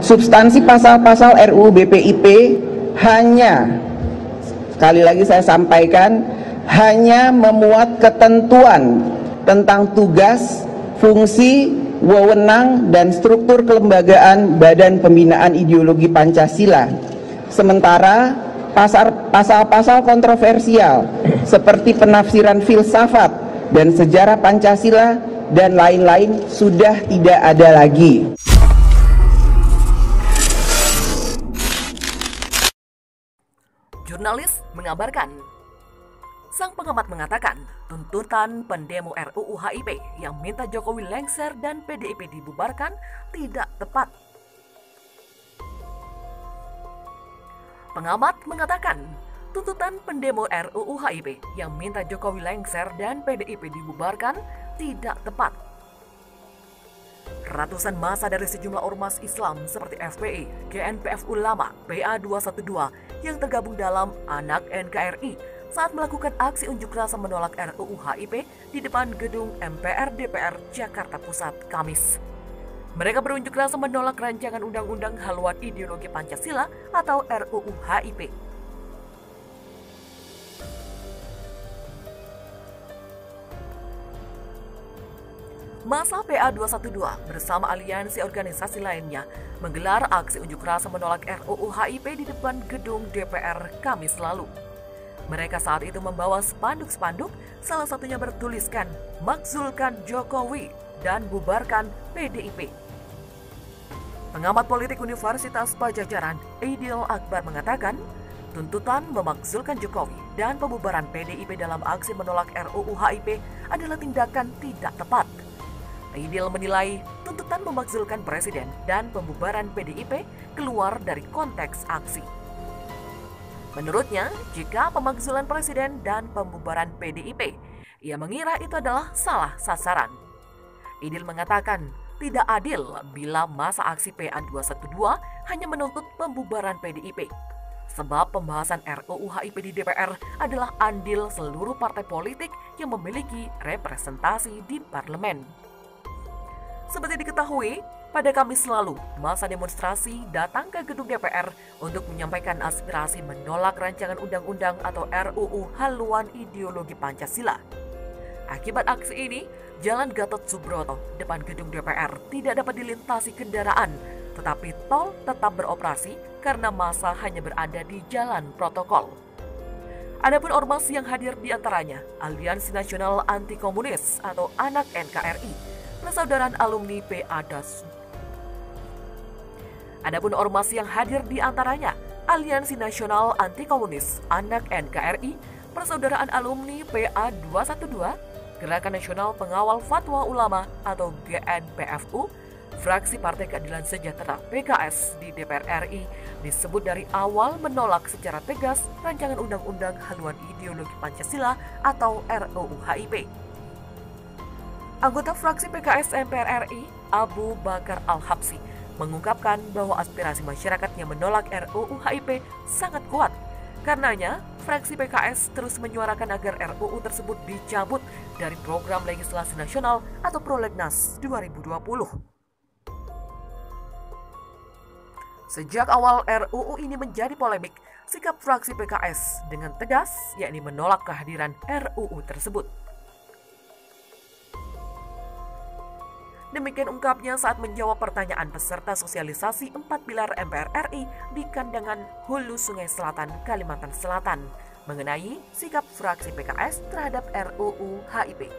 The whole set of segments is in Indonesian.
substansi pasal-pasal RUU BPIP hanya, sekali lagi saya sampaikan, hanya memuat ketentuan tentang tugas, fungsi, wewenang, dan struktur kelembagaan Badan Pembinaan Ideologi Pancasila. Sementara pasal-pasal kontroversial seperti penafsiran filsafat dan sejarah Pancasila dan lain-lain sudah tidak ada lagi. Jurnalis mengabarkan, sang pengamat mengatakan tuntutan pendemo RUU HIP yang minta Jokowi lengser dan PDIP dibubarkan tidak tepat. Pengamat mengatakan tuntutan pendemo RUU HIP yang minta Jokowi lengser dan PDIP dibubarkan tidak tepat. Ratusan massa dari sejumlah ormas Islam seperti FPI, GNPF Ulama, PA212 yang tergabung dalam Anak NKRI saat melakukan aksi unjuk rasa menolak RUU HIP di depan gedung MPR DPR Jakarta Pusat Kamis. Mereka berunjuk rasa menolak rancangan undang-undang haluan ideologi Pancasila atau RUU HIP. Massa PA212 bersama aliansi organisasi lainnya menggelar aksi unjuk rasa menolak RUU HIP di depan gedung DPR Kamis lalu. Mereka saat itu membawa spanduk-spanduk, salah satunya bertuliskan "Makzulkan Jokowi" dan "Bubarkan PDIP". Pengamat politik Universitas Pajajaran, Aidil Akbar mengatakan, tuntutan memakzulkan Jokowi dan pembubaran PDIP dalam aksi menolak RUU HIP adalah tindakan tidak tepat. Aidil menilai tuntutan memakzulkan Presiden dan pembubaran PDIP keluar dari konteks aksi. Menurutnya, jika pemakzulan Presiden dan pembubaran PDIP, ia mengira itu adalah salah sasaran. Aidil mengatakan tidak adil bila masa aksi PA212 hanya menuntut pembubaran PDIP. Sebab pembahasan RUU HIP di DPR adalah andil seluruh partai politik yang memiliki representasi di parlemen. Seperti diketahui, pada Kamis lalu, massa demonstrasi datang ke gedung DPR untuk menyampaikan aspirasi menolak rancangan undang-undang atau RUU haluan ideologi Pancasila. Akibat aksi ini, Jalan Gatot Subroto depan gedung DPR tidak dapat dilintasi kendaraan, tetapi tol tetap beroperasi karena massa hanya berada di jalan protokol. Adapun ormas yang hadir di antaranya Aliansi Nasional Anti Komunis atau Anak NKRI, Persaudaraan Alumni PA212. Adapun ormas yang hadir di antaranya Aliansi Nasional Anti Komunis, Anak NKRI, Persaudaraan Alumni PA212, Gerakan Nasional Pengawal Fatwa Ulama atau GNPFU, Fraksi Partai Keadilan Sejahtera PKS di DPR RI disebut dari awal menolak secara tegas rancangan undang-undang haluan ideologi Pancasila atau RUU HIP. Anggota fraksi PKS MPR RI, Abu Bakar Al-Habsyi, mengungkapkan bahwa aspirasi masyarakat yang menolak RUU HIP sangat kuat. Karenanya, fraksi PKS terus menyuarakan agar RUU tersebut dicabut dari program legislasi nasional atau Prolegnas 2020. Sejak awal RUU ini menjadi polemik, sikap fraksi PKS dengan tegas yakni menolak kehadiran RUU tersebut. Demikian ungkapnya saat menjawab pertanyaan peserta sosialisasi 4 pilar MPR RI di Kandangan Hulu Sungai Selatan, Kalimantan Selatan mengenai sikap fraksi PKS terhadap RUU HIP.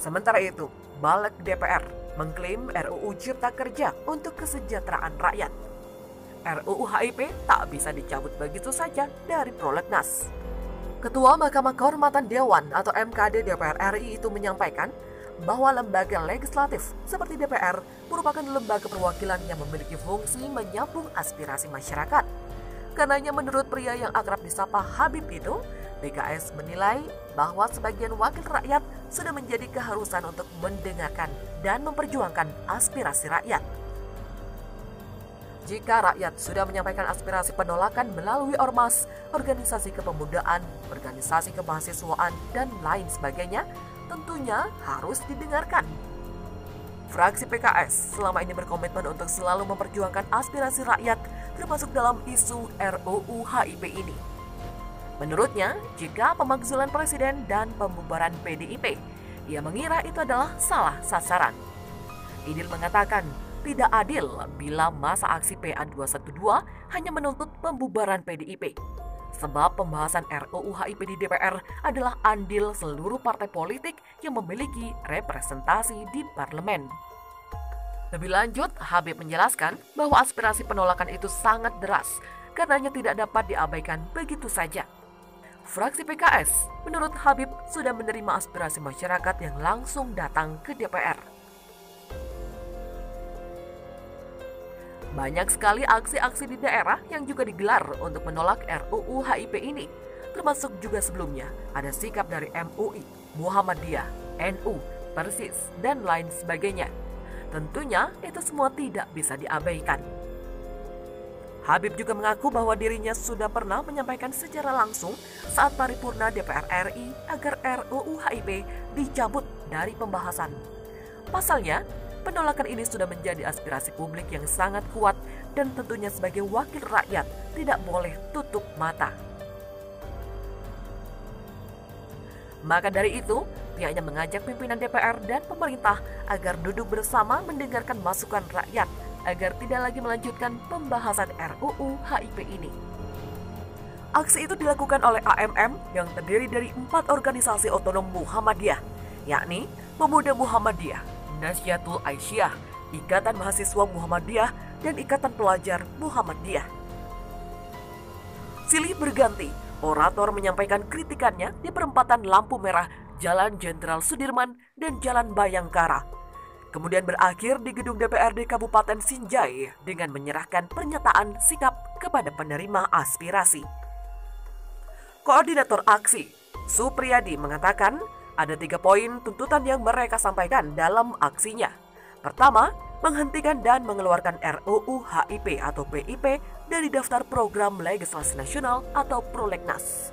Sementara itu, Balik DPR mengklaim RUU Cipta Kerja untuk kesejahteraan rakyat. RUU HIP tak bisa dicabut begitu saja dari Prolegnas. Ketua Mahkamah Kehormatan Dewan atau MKD DPR RI itu menyampaikan bahwa lembaga legislatif seperti DPR merupakan lembaga perwakilan yang memiliki fungsi menyambung aspirasi masyarakat. Karenanya menurut pria yang akrab disapa Habib itu, PKS menilai bahwa sebagian wakil rakyat sudah menjadi keharusan untuk mendengarkan dan memperjuangkan aspirasi rakyat. Jika rakyat sudah menyampaikan aspirasi penolakan melalui ormas, organisasi kepemudaan, organisasi kemahasiswaan, dan lain sebagainya, tentunya harus didengarkan. Fraksi PKS selama ini berkomitmen untuk selalu memperjuangkan aspirasi rakyat termasuk dalam isu RUU HIP ini. Menurutnya, jika pemakzulan Presiden dan pembubaran PDIP, ia mengira itu adalah salah sasaran. Idil mengatakan tidak adil bila masa aksi PA 212 hanya menuntut pembubaran PDIP. Sebab pembahasan RUU HIP di DPR adalah andil seluruh partai politik yang memiliki representasi di parlemen. Lebih lanjut, Habib menjelaskan bahwa aspirasi penolakan itu sangat deras, karenanya tidak dapat diabaikan begitu saja. Fraksi PKS, menurut Habib, sudah menerima aspirasi masyarakat yang langsung datang ke DPR. Banyak sekali aksi-aksi di daerah yang juga digelar untuk menolak RUU HIP ini, termasuk juga sebelumnya ada sikap dari MUI, Muhammadiyah, NU, Persis, dan lain sebagainya. Tentunya itu semua tidak bisa diabaikan. Habib juga mengaku bahwa dirinya sudah pernah menyampaikan secara langsung saat paripurna DPR RI agar RUU HIP dicabut dari pembahasan. Pasalnya, penolakan ini sudah menjadi aspirasi publik yang sangat kuat dan tentunya sebagai wakil rakyat tidak boleh tutup mata. Maka dari itu, pihaknya mengajak pimpinan DPR dan pemerintah agar duduk bersama mendengarkan masukan rakyat agar tidak lagi melanjutkan pembahasan RUU HIP ini. Aksi itu dilakukan oleh AMM yang terdiri dari 4 organisasi otonom Muhammadiyah, yakni Pemuda Muhammadiyah, Nasyatul Aisyah, Ikatan Mahasiswa Muhammadiyah, dan Ikatan Pelajar Muhammadiyah. Silih berganti, orator menyampaikan kritikannya di perempatan lampu merah Jalan Jenderal Sudirman dan Jalan Bayangkara. Kemudian berakhir di gedung DPRD Kabupaten Sinjai dengan menyerahkan pernyataan sikap kepada penerima aspirasi. Koordinator aksi, Supriyadi, mengatakan ada 3 poin tuntutan yang mereka sampaikan dalam aksinya. Pertama, menghentikan dan mengeluarkan RUU HIP atau PIP dari daftar program legislasi nasional atau prolegnas.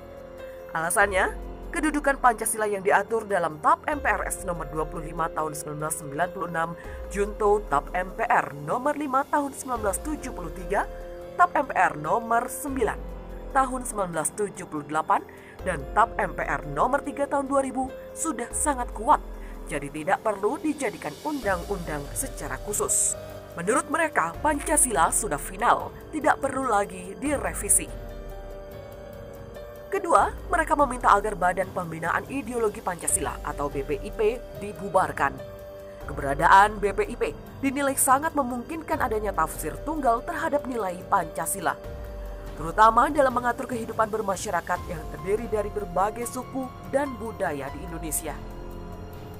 Alasannya, kedudukan Pancasila yang diatur dalam TAP MPRS nomor 25 tahun 1996, Junto TAP MPR nomor 5 tahun 1973, TAP MPR nomor 9 tahun 1978, dan TAP MPR nomor 3 tahun 2000 sudah sangat kuat, jadi tidak perlu dijadikan undang-undang secara khusus. Menurut mereka, Pancasila sudah final, tidak perlu lagi direvisi. Kedua, mereka meminta agar Badan Pembinaan Ideologi Pancasila atau BPIP dibubarkan. Keberadaan BPIP dinilai sangat memungkinkan adanya tafsir tunggal terhadap nilai Pancasila, terutama dalam mengatur kehidupan bermasyarakat yang terdiri dari berbagai suku dan budaya di Indonesia.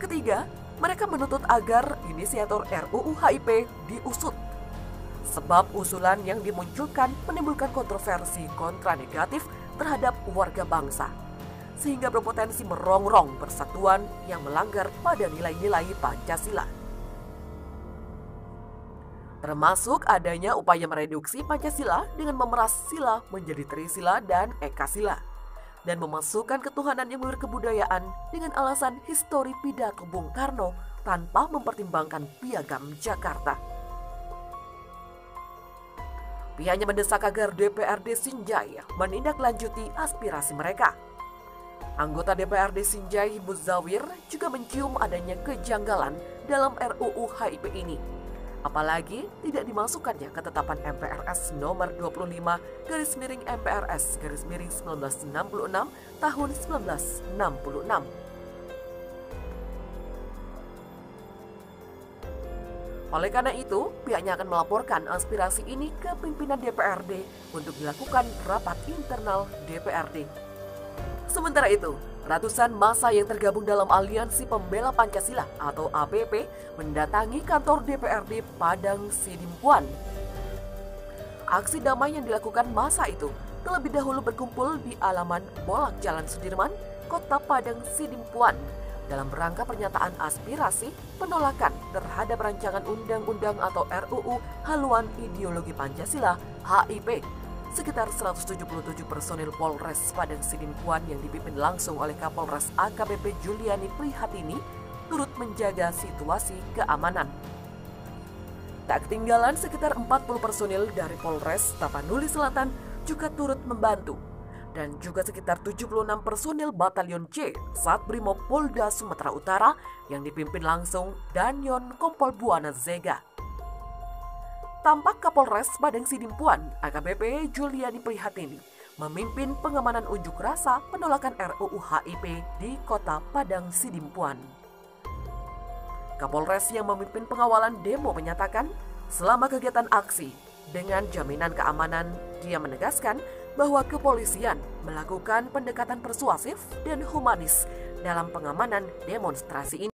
Ketiga, mereka menuntut agar inisiator RUU HIP diusut, sebab usulan yang dimunculkan menimbulkan kontroversi kontra negatif terhadap warga bangsa, sehingga berpotensi merongrong persatuan yang melanggar pada nilai-nilai Pancasila. Termasuk adanya upaya mereduksi Pancasila dengan memeras sila menjadi Trisila dan Ekasila, dan memasukkan ketuhanan yang berkebudayaan dengan alasan histori pidato Bung Karno tanpa mempertimbangkan Piagam Jakarta. Pihaknya mendesak agar DPRD Sinjai menindaklanjuti aspirasi mereka. Anggota DPRD Sinjai Muzawir juga mencium adanya kejanggalan dalam RUU HIP ini, apalagi tidak dimasukkannya ketetapan MPRS nomor 25/MPRS/1966 tahun 1966. Oleh karena itu, pihaknya akan melaporkan aspirasi ini ke pimpinan DPRD untuk dilakukan rapat internal DPRD. Sementara itu, ratusan massa yang tergabung dalam Aliansi Pembela Pancasila atau APP mendatangi kantor DPRD Padang Sidimpuan. Aksi damai yang dilakukan massa itu terlebih dahulu berkumpul di alaman Bolak Jalan Sudirman, Kota Padang Sidimpuan, dalam rangka pernyataan aspirasi penolakan terhadap rancangan undang-undang atau RUU haluan ideologi Pancasila HIP. Sekitar 177 personil Polres Padang Sidimpuan yang dipimpin langsung oleh Kapolres AKBP Juliani Prihatini turut menjaga situasi keamanan. Tak ketinggalan sekitar 40 personil dari Polres Tapanuli Selatan juga turut membantu, dan juga sekitar 76 personil Batalion C Satbrimob Polda Sumatera Utara yang dipimpin langsung Danyon Kompol Buana Zega. Tampak Kapolres Padang Sidimpuan AKBP Juliani Prihatini memimpin pengamanan unjuk rasa penolakan RUU HIP di Kota Padang Sidimpuan. Kapolres yang memimpin pengawalan demo menyatakan, selama kegiatan aksi, dengan jaminan keamanan, dia menegaskan bahwa kepolisian melakukan pendekatan persuasif dan humanis dalam pengamanan demonstrasi ini.